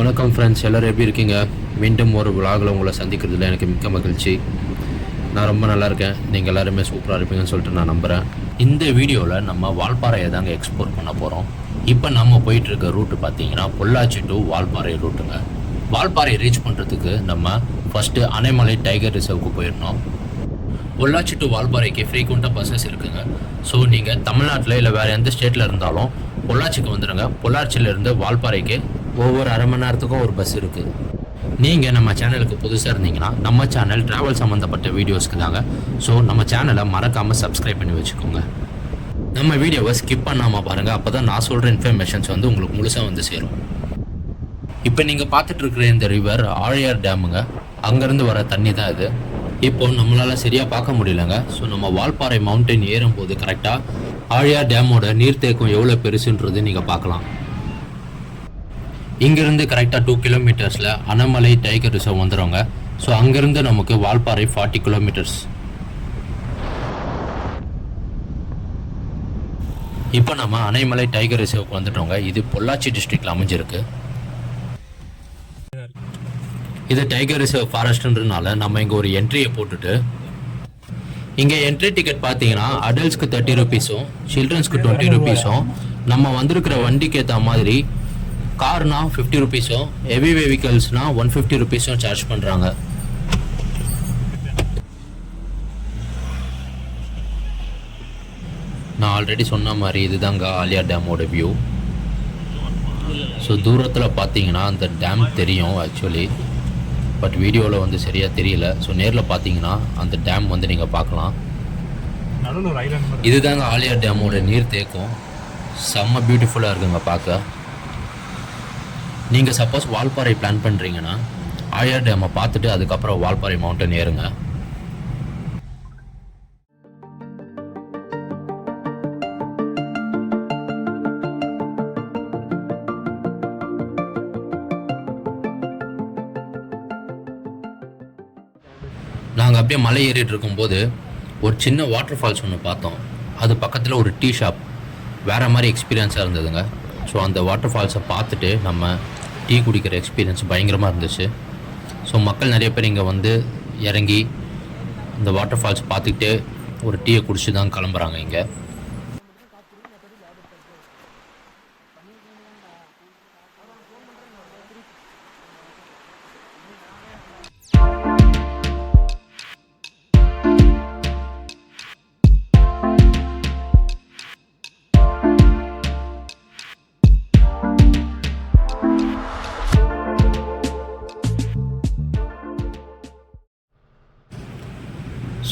வணக்கம் ஃப்ரெண்ட்ஸ், எல்லோரும் எப்படி இருக்கீங்க? மீண்டும் ஒரு விலாகில் உங்களை சந்திக்கிறதுல எனக்கு மிக்க மகிழ்ச்சி. நான் ரொம்ப நல்லா இருக்கேன். நீங்கள் எல்லாருமே சூப்பராக இருப்பீங்கன்னு சொல்லிட்டு நான் நம்புகிறேன். இந்த வீடியோவில் நம்ம வால்பாறையை தாங்க எக்ஸ்ப்ளோர் பண்ண போகிறோம். இப்போ நம்ம போயிட்டுருக்க ரூட்டு பார்த்தீங்கன்னா பொள்ளாச்சி டு வால்பாறை ரூட்டுங்க. வால்பாறை ரீச் பண்ணுறதுக்கு நம்ம ஃபஸ்ட்டு அணைமலை டைகர் ரிசர்வுக்கு போயிடணும். பொள்ளாச்சி டு வால்பாறைக்கு ஃப்ரீக்வெண்ட்டாக பஸ்ஸஸ் இருக்குங்க. ஸோ நீங்கள் தமிழ்நாட்டில் இல்லை வேறு எந்த ஸ்டேட்டில் இருந்தாலும் பொள்ளாச்சிக்கு வந்துடுங்க. பொள்ளாச்சியிலேருந்து வால்பாறைக்கு ஒவ்வொரு அரை மணி நேரத்துக்கும் ஒரு பஸ் இருக்குது. நீங்கள் நம்ம சேனலுக்கு புதுசாக இருந்தீங்கன்னா நம்ம சேனல் ட்ராவல் சம்மந்தப்பட்ட வீடியோஸ்க்கு தாங்க. ஸோ நம்ம சேனலை மறக்காமல் சப்ஸ்கிரைப் பண்ணி வச்சுக்கோங்க. நம்ம வீடியோவை ஸ்கிப் பண்ணாமல் பாருங்கள். அப்போ தான் நான் சொல்கிற இன்ஃபர்மேஷன்ஸ் வந்து உங்களுக்கு முழுசாக வந்து சேரும். இப்போ நீங்கள் பார்த்துட்ருக்குற இந்த ரிவர் ஆழியார் டேமுங்க. அங்கேருந்து வர தண்ணி தான் இது. இப்போ நம்மளால் சரியாக பார்க்க முடியலங்க. ஸோ நம்ம வால்பாறை மவுண்டன் ஏறும்போது கரெக்டாக ஆழியார் டேமோட நீர்த்தேக்கம் எவ்வளோ பெருசுன்றது நீங்கள் பார்க்கலாம். இங்கேருந்து கரெக்டாக 2 கிலோமீட்டர்ஸில் அணைமலை டைகர் ரிசர்வ் வந்துடுங்க. ஸோ அங்கேருந்து நமக்கு வால்பாறை 40 கிலோமீட்டர்ஸ். இப்போ நம்ம அணைமலை டைகர் ரிசர்வுக்கு வந்துட்டோங்க. இது பொள்ளாச்சி டிஸ்ட்ரிக்டில் அமைஞ்சிருக்கு. இது டைகர் ரிசர்வ் ஃபாரஸ்ட்ன்றதுனால நம்ம இங்கே ஒரு என்ட்ரியை போட்டுட்டு இங்கே என்ட்ரி டிக்கெட் பார்த்தீங்கன்னா அடல்ட்ஸ்க்கு 30 ருபீஸும் சில்ட்ரன்ஸ்க்கு 20 ருபீஸும், நம்ம வந்திருக்கிற வண்டிக்கு ஏற்ற மாதிரி கார்னா 50 ருபீஸும், ஹெவி வெஹிக்கல்ஸ்னா 150 ருபீஸும் சார்ஜ் பண்ணுறாங்க. நான் ஆல்ரெடி சொன்ன மாதிரி இதுதாங்க ஆழியார் டேமோட வியூ. ஸோ தூரத்தில் பார்த்தீங்கன்னா அந்த டேம் தெரியும் ஆக்சுவலி, பட் வீடியோவில் வந்து சரியாக தெரியல. ஸோ நேரில் பார்த்தீங்கன்னா அந்த டேம் வந்து நீங்கள் பார்க்கலாம். இதுதாங்க ஆழியார் டேமோட நீர் தேக்கம். செம்ம பியூட்டிஃபுல்லாக இருக்குங்க பார்க்க. நீங்கள் சப்போஸ் வால்பாறை பிளான் பண்ணுறீங்கன்னா ஆழியார் டேமை பார்த்துட்டு அதுக்கப்புறம் வால்பாறை மவுண்டன் ஏறுங்க. நாங்கள் அப்படியே மலை ஏறிட்டு இருக்கும்போது ஒரு சின்ன வாட்டர் ஃபால்ஸ் ஒன்று பார்த்தோம். அது பக்கத்தில் ஒரு டீ ஷாப். வேறு மாதிரி எக்ஸ்பீரியன்ஸாக இருந்ததுங்க. ஸோ அந்த வாட்டர் ஃபால்ஸை பார்த்துட்டு நம்ம டீ குடிக்கிற எக்ஸ்பீரியன்ஸ் பயங்கரமாக இருந்துச்சு. ஸோ மக்கள் நிறைய பேர் இங்கே வந்து இறங்கி இந்த வாட்டர் ஃபால்ஸ் பார்த்துக்கிட்டே ஒரு டீயை குடிச்சு தான் கிளம்புறாங்க இங்கே.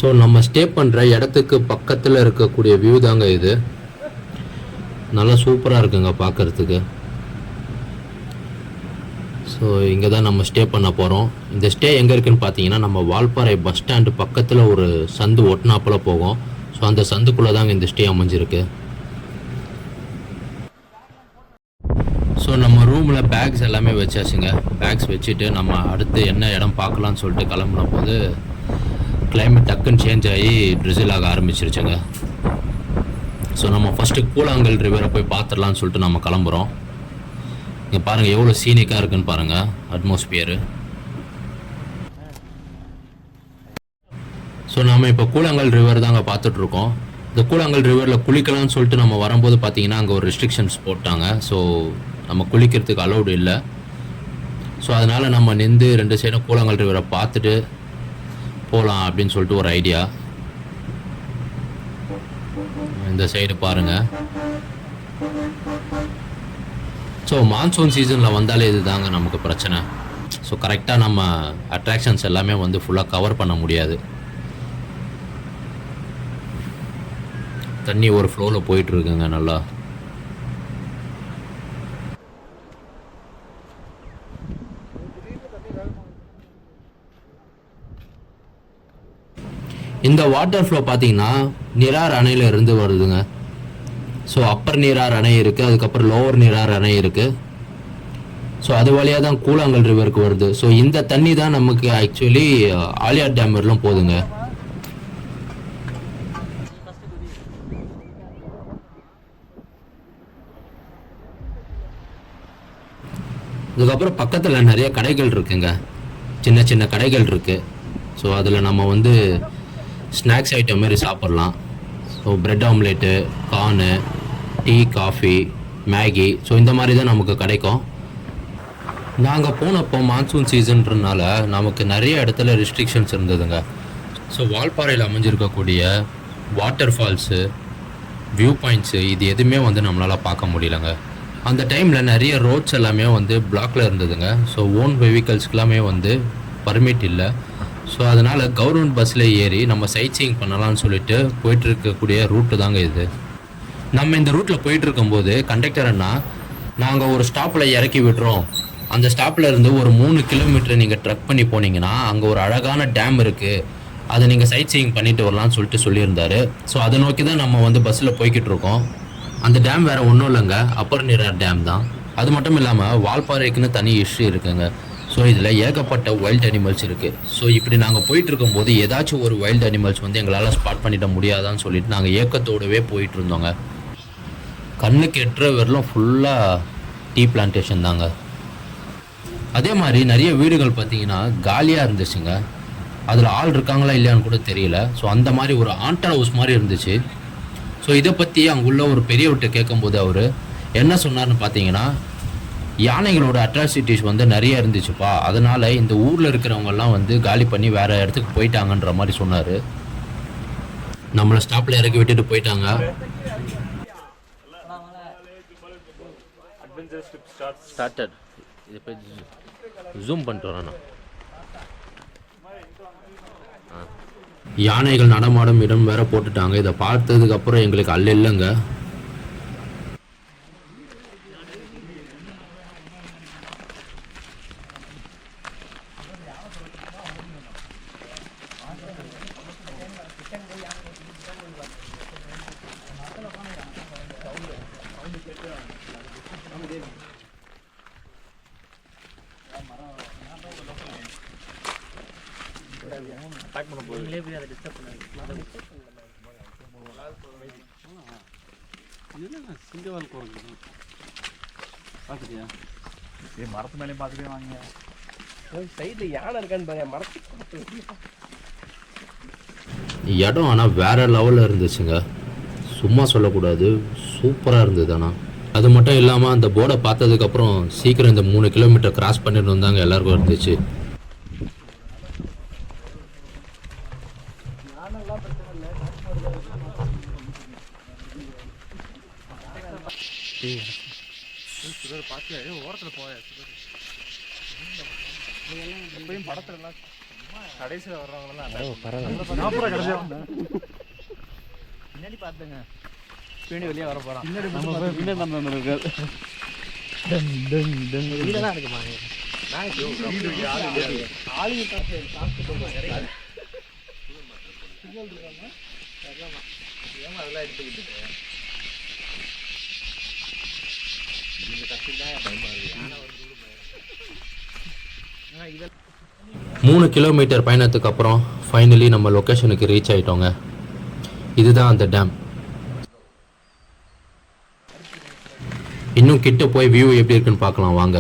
ஸோ நம்ம ஸ்டே பண்ணுற இடத்துக்கு பக்கத்தில் இருக்கக்கூடிய வியூ தாங்க இது. நல்லா சூப்பராக இருக்குங்க பார்க்குறதுக்கு. ஸோ இங்கே தான் நம்ம ஸ்டே பண்ண போகிறோம். இந்த ஸ்டே எங்கே இருக்குதுன்னு பார்த்தீங்கன்னா நம்ம வால்பாறை பஸ் ஸ்டாண்டு பக்கத்தில் ஒரு சந்து ஒட்டினாப்பில் போகும். ஸோ அந்த சந்துக்குள்ளே தாங்க இந்த ஸ்டே அமைஞ்சிருக்கு. ஸோ நம்ம ரூமில் பேக்ஸ் எல்லாமே வச்சாச்சுங்க. பேக்ஸ் வச்சுட்டு நம்ம அடுத்து என்ன இடம் பார்க்கலான்னு சொல்லிட்டு கிளம்புன போது கிளைமேட் டக்குன்னு சேஞ்ச் ஆகி ட்ரிசில் ஆக ஆரம்பிச்சிருச்சுங்க. ஸோ நம்ம ஃபஸ்ட்டு கூழாங்கல் ரிவரை போய் பார்த்துடலான்னு சொல்லிட்டு நம்ம கிளம்புறோம். இங்கே பாருங்கள் எவ்வளோ சீனிக்காக இருக்குன்னு பாருங்கள் அட்மாஸ்பியரு. ஸோ நம்ம இப்போ கூழாங்கல் ரிவர் தாங்க பார்த்துட்ருக்கோம். இந்த கூழாங்கல் ரிவரில் குளிக்கலாம்னு சொல்லிட்டு நம்ம வரும்போது பார்த்தீங்கன்னா அங்கே ஒரு ரெஸ்ட்ரிக்ஷன்ஸ் போட்டாங்க. ஸோ நம்ம குளிக்கிறதுக்கு அலௌடு இல்லை. ஸோ அதனால் நம்ம நின்று 2 சைடும் கூழாங்கல் ரிவரை பார்த்துட்டு போகலாம் அப்படின்னு சொல்லிட்டு ஒரு ஐடியா. இந்த சைடு பாருங்கள். ஸோ மான்சூன் சீசனில் வந்தாலே இது தாங்க நமக்கு பிரச்சனை. ஸோ கரெக்டாக நம்ம அட்ராக்ஷன்ஸ் எல்லாமே வந்து ஃபுல்லாக கவர் பண்ண முடியாது. தண்ணி ஒரு ஃப்ளோவில் போயிட்டுருக்குங்க நல்லா. இந்த வாட்டர் ஃப்ளோ பார்த்தீங்கன்னா நிரார் அணையில் இருந்து வருதுங்க. ஸோ அப்பர் நீரார் அணை இருக்குது, அதுக்கப்புறம் லோவர் நீரார் அணை இருக்குது. ஸோ அது வழியாக தான் கூழாங்கல் ரிவருக்கு வருது. ஸோ இந்த தண்ணி தான் நமக்கு ஆக்சுவலி ஆழியார் டேம் வரலாம் போகுதுங்க. அதுக்கப்புறம் பக்கத்தில் நிறைய கடைகள் இருக்குங்க, சின்ன சின்ன கடைகள் இருக்குது. ஸோ அதில் நம்ம வந்து ஸ்நாக்ஸ் ஐட்டம் மாரி சாப்பிட்லாம். ஸோ ப்ரெட் ஆம்லேட்டு, கார்னு, டீ, காஃபி, மேகி, ஸோ இந்த மாதிரி தான் நமக்கு கிடைக்கும். நாங்கள் போனப்போ மான்சூன் சீசன்றனால நமக்கு நிறைய இடத்துல ரெஸ்ட்ரிக்ஷன்ஸ் இருந்ததுங்க. ஸோ வால்பாறையில் அமைஞ்சிருக்கக்கூடிய வாட்டர் ஃபால்ஸு, வியூ பாயிண்ட்ஸு இது எதுவுமே வந்து நம்மளால் பார்க்க முடியலங்க. அந்த டைமில் நிறைய ரோட்ஸ் எல்லாமே வந்து பிளாக்ல இருந்ததுங்க. ஸோ ஓன் வெஹிக்கல்ஸ்க்கு எல்லாமே வந்து பர்மிட் இல்லை. ஸோ அதனால் கவர்மெண்ட் பஸ்ஸில் ஏறி நம்ம சைட் சீயிங் பண்ணலாம்னு சொல்லிட்டு போயிட்டுருக்கக்கூடிய ரூட்டு தாங்க இது. நம்ம இந்த ரூட்டில் போயிட்டுருக்கும்போது கண்டக்டர் அண்ணா, நாங்கள் ஒரு ஸ்டாப்பில் இறக்கி விடுறோம், அந்த ஸ்டாப்பில் இருந்து ஒரு 3 கிலோமீட்டர் நீங்கள் ட்ரக் பண்ணி போனீங்கன்னா அங்கே ஒரு அழகான டேம் இருக்குது, அதை நீங்கள் சைட் சீயிங் பண்ணிட்டு வரலான்னு சொல்லிட்டு சொல்லியிருந்தாரு. ஸோ அதை நோக்கி தான் நம்ம வந்து பஸ்ஸில் போய்கிட்டு இருக்கோம். அந்த டேம் வேறு ஒன்றும் இல்லைங்க, அப்பர் நீரார் டேம் தான். அது மட்டும் இல்லாமல் வால்பாறைக்குன்னு தனி ஹிஸ்ட்ரி இருக்குங்க. ஸோ இதில் ஏகப்பட்ட வைல்டு அனிமல்ஸ் இருக்குது. ஸோ இப்படி நாங்கள் போயிட்டு இருக்கும்போது ஏதாச்சும் ஒரு வைல்டு அனிமல்ஸ் வந்து எங்களால் ஸ்பாட் பண்ணிட முடியாதான்னு சொல்லிட்டு நாங்கள் ஏக்கத்தோடவே போயிட்டு இருந்தோங்க. கண்ணுக்கு எட்டுற வரலும் ஃபுல்லாக டீ பிளான்டேஷன் தாங்க. அதே மாதிரி நிறைய வீடுகள் பார்த்தீங்கன்னா காலியாக இருந்துச்சுங்க. அதில் ஆள் இருக்காங்களா இல்லையான்னு கூட தெரியல. ஸோ அந்த மாதிரி ஒரு ஆண்டர் ஹவுஸ் மாதிரி இருந்துச்சு. ஸோ இதை பற்றி அங்குள்ள ஒரு பெரியவர்கிட்ட கேட்கும்போது அவர் என்ன சொன்னார்னு பார்த்தீங்கன்னா, யானைகளோட அட்ராசிட்டிஸ் வந்து நிறைய இருந்துச்சுப்பா, அதனால் இந்த ஊரில் இருக்கிறவங்கெல்லாம் வந்து காலி பண்ணி வேறு இடத்துக்கு போயிட்டாங்கன்ற மாதிரி சொன்னார். நம்மளை ஸ்டாப்பில் இறக்கி விட்டுட்டு போயிட்டாங்க. ஸ்டார்டட் இதை போய் ஜூம் பண்ணிட்டு வரேன். யானைகள் நடமாடும் இடம் வேற போட்டுட்டாங்க. இதை பார்த்ததுக்கு அப்புறம் எங்களுக்கு அல்ல இல்லைங்க. மரத்து மேலே பார்த்துட்டே வாங்க. சைடில் யானை இருக்கான்னு பாரு. மரத்து இடம் ஆனால் வேற லெவலில் இருந்துச்சுங்க, சும்மா சொல்லக்கூடாது, சூப்பராக இருந்தது. ஆனால் அது மட்டும் இல்லாமல் அந்த போர்டை பார்த்ததுக்கப்புறம் சீக்கிரம் இந்த 3 கிலோமீட்டர் கிராஸ் பண்ணிட்டு வந்தாங்க எல்லாருக்கும் இருந்துச்சு. ஓரத்தில் போய படத்துல எல்லாம் கடைசியில் வர்றவங்கலாம் பின்னாடி பார்த்துங்க, பின்னாடி வெளியே வர போறான். அதெல்லாம் எடுத்துக்கிட்டு 3 கிலோமீட்டர் பயணத்துக்கு அப்புறம் ஃபைனலி நம்ம லொக்கேஷனுக்கு ரீச் ஆகிட்டோங்க. இதுதான் அந்த டேம். இன்னும் கிட்ட போய் வியூ எப்படி இருக்குன்னு பார்க்கலாம் வாங்க.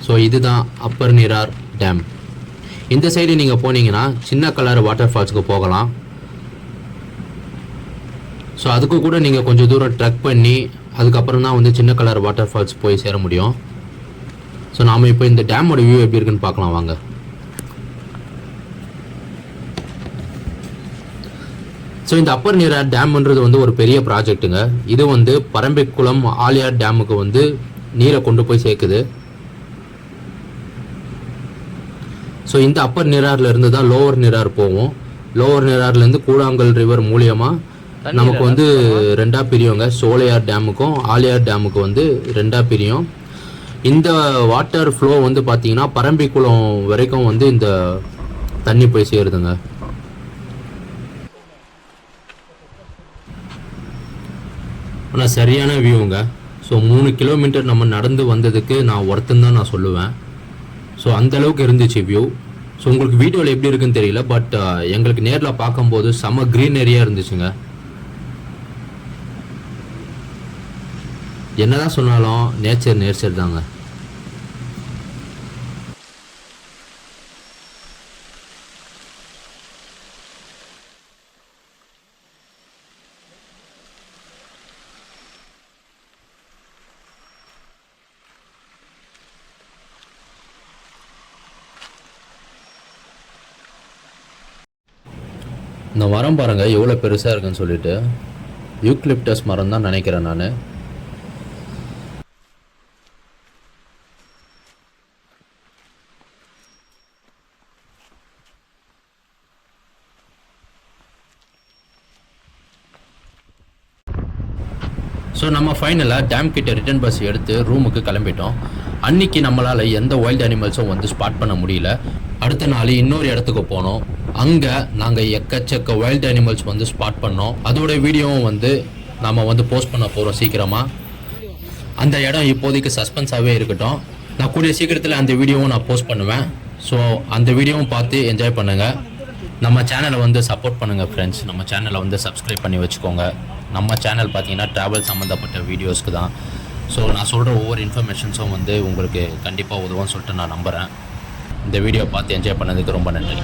ஸோ இதுதான் அப்பர் நீரார் டேம். இந்த சைடு நீங்கள் போனீங்கன்னா சின்ன கலர் வாட்டர் ஃபால்ஸுக்கு போகலாம். ஸோ அதுக்கு கூட நீங்கள் கொஞ்சம் தூரம் ட்ரெக் பண்ணி அதுக்கப்புறம் தான் வந்து சின்ன கலர் வாட்டர் ஃபால்ஸ் போய் சேர முடியும். ஸோ நாம் இப்போ இந்த டேமோட வியூ எப்படி இருக்குன்னு பார்க்கலாம் வாங்க. ஸோ இந்த அப்பர் நீரார் டேம்ன்றது வந்து ஒரு பெரிய ப்ராஜெக்ட்டுங்க. இது வந்து பரம்பிக்குளம் ஆலியார் டேமுக்கு வந்து நீரை கொண்டு போய் சேர்க்குது. ஸோ இந்த அப்பர் நீராரில் இருந்து தான் லோவர் நீரார் போகும். லோவர் நீரார்லேருந்து கூழாங்கல் ரிவர் மூலியமாக நமக்கு வந்து 2ஆக பிரியுங்க. சோலையார் டேமுக்கும் ஆலியார் டேமுக்கு வந்து 2ஆக பிரியும். இந்த வாட்டர் ஃப்ளோ வந்து பார்த்தீங்கன்னா பரம்பிக்குளம் வரைக்கும் வந்து இந்த தண்ணி போய் சேருதுங்க. ஆனால் சரியான வியூங்க. ஸோ 3 கிலோமீட்டர் நம்ம நடந்து வந்ததுக்கு நான் ஒருத்தன் தான் நான் சொல்லுவேன். ஸோ அந்தளவுக்கு இருந்துச்சு வியூ. ஸோ உங்களுக்கு வீடியோவில் எப்படி இருக்குன்னு தெரியல, பட் எங்களுக்கு நேரில் பார்க்கும்போது செம்ம க்ரீனரியாக இருந்துச்சுங்க. என்னதான் சொன்னாலும் நேச்சர் தாங்க. இந்த மரம் பாருங்கள் எவ்வளோ பெருசாக இருக்குன்னு சொல்லிட்டு யூக்லிப்டஸ் மரம் தான் நினைக்கிறேன் நான். ஸோ நம்ம ஃபைனலாக டேம் கிட்ட ரிட்டர்ன் பஸ் எடுத்து ரூமுக்கு கிளம்பிட்டோம். அன்றைக்கி நம்மளால் எந்த வைல்டு அனிமல்ஸும் வந்து ஸ்பாட் பண்ண முடியல. அடுத்த நாள் இன்னொரு இடத்துக்கு போனோம். அங்கே நாங்கள் எக்கச்சக்க வைல்டு அனிமல்ஸ் வந்து ஸ்பாட் பண்ணோம். அதோட வீடியோவும் வந்து நம்ம வந்து போஸ்ட் பண்ண போகிறோம் சீக்கிரமாக. அந்த இடம் இப்போதைக்கு சஸ்பென்ஸாகவே இருக்கட்டும். நான் கூடிய சீக்கிரத்தில் அந்த வீடியோவும் நான் போஸ்ட் பண்ணுவேன். ஸோ அந்த வீடியோவும் பார்த்து என்ஜாய் பண்ணுங்கள். நம்ம சேனலை வந்து சப்போர்ட் பண்ணுங்கள் ஃப்ரெண்ட்ஸ். நம்ம சேனலை வந்து சப்ஸ்கிரைப் பண்ணி வச்சுக்கோங்க. நம்ம சேனல் பார்த்தீங்கன்னா ட்ராவல் சம்மந்தப்பட்ட வீடியோஸ்க்கு தான். ஸோ நான் சொல்கிற ஒவ்வொரு இன்ஃபர்மேஷன்ஸும் வந்து உங்களுக்கு கண்டிப்பாக உதவும்னு சொல்லிட்டு நான் நம்புகிறேன். இந்த வீடியோ பார்த்து என்ஜாய் பண்ணதுக்கு ரொம்ப நன்றி.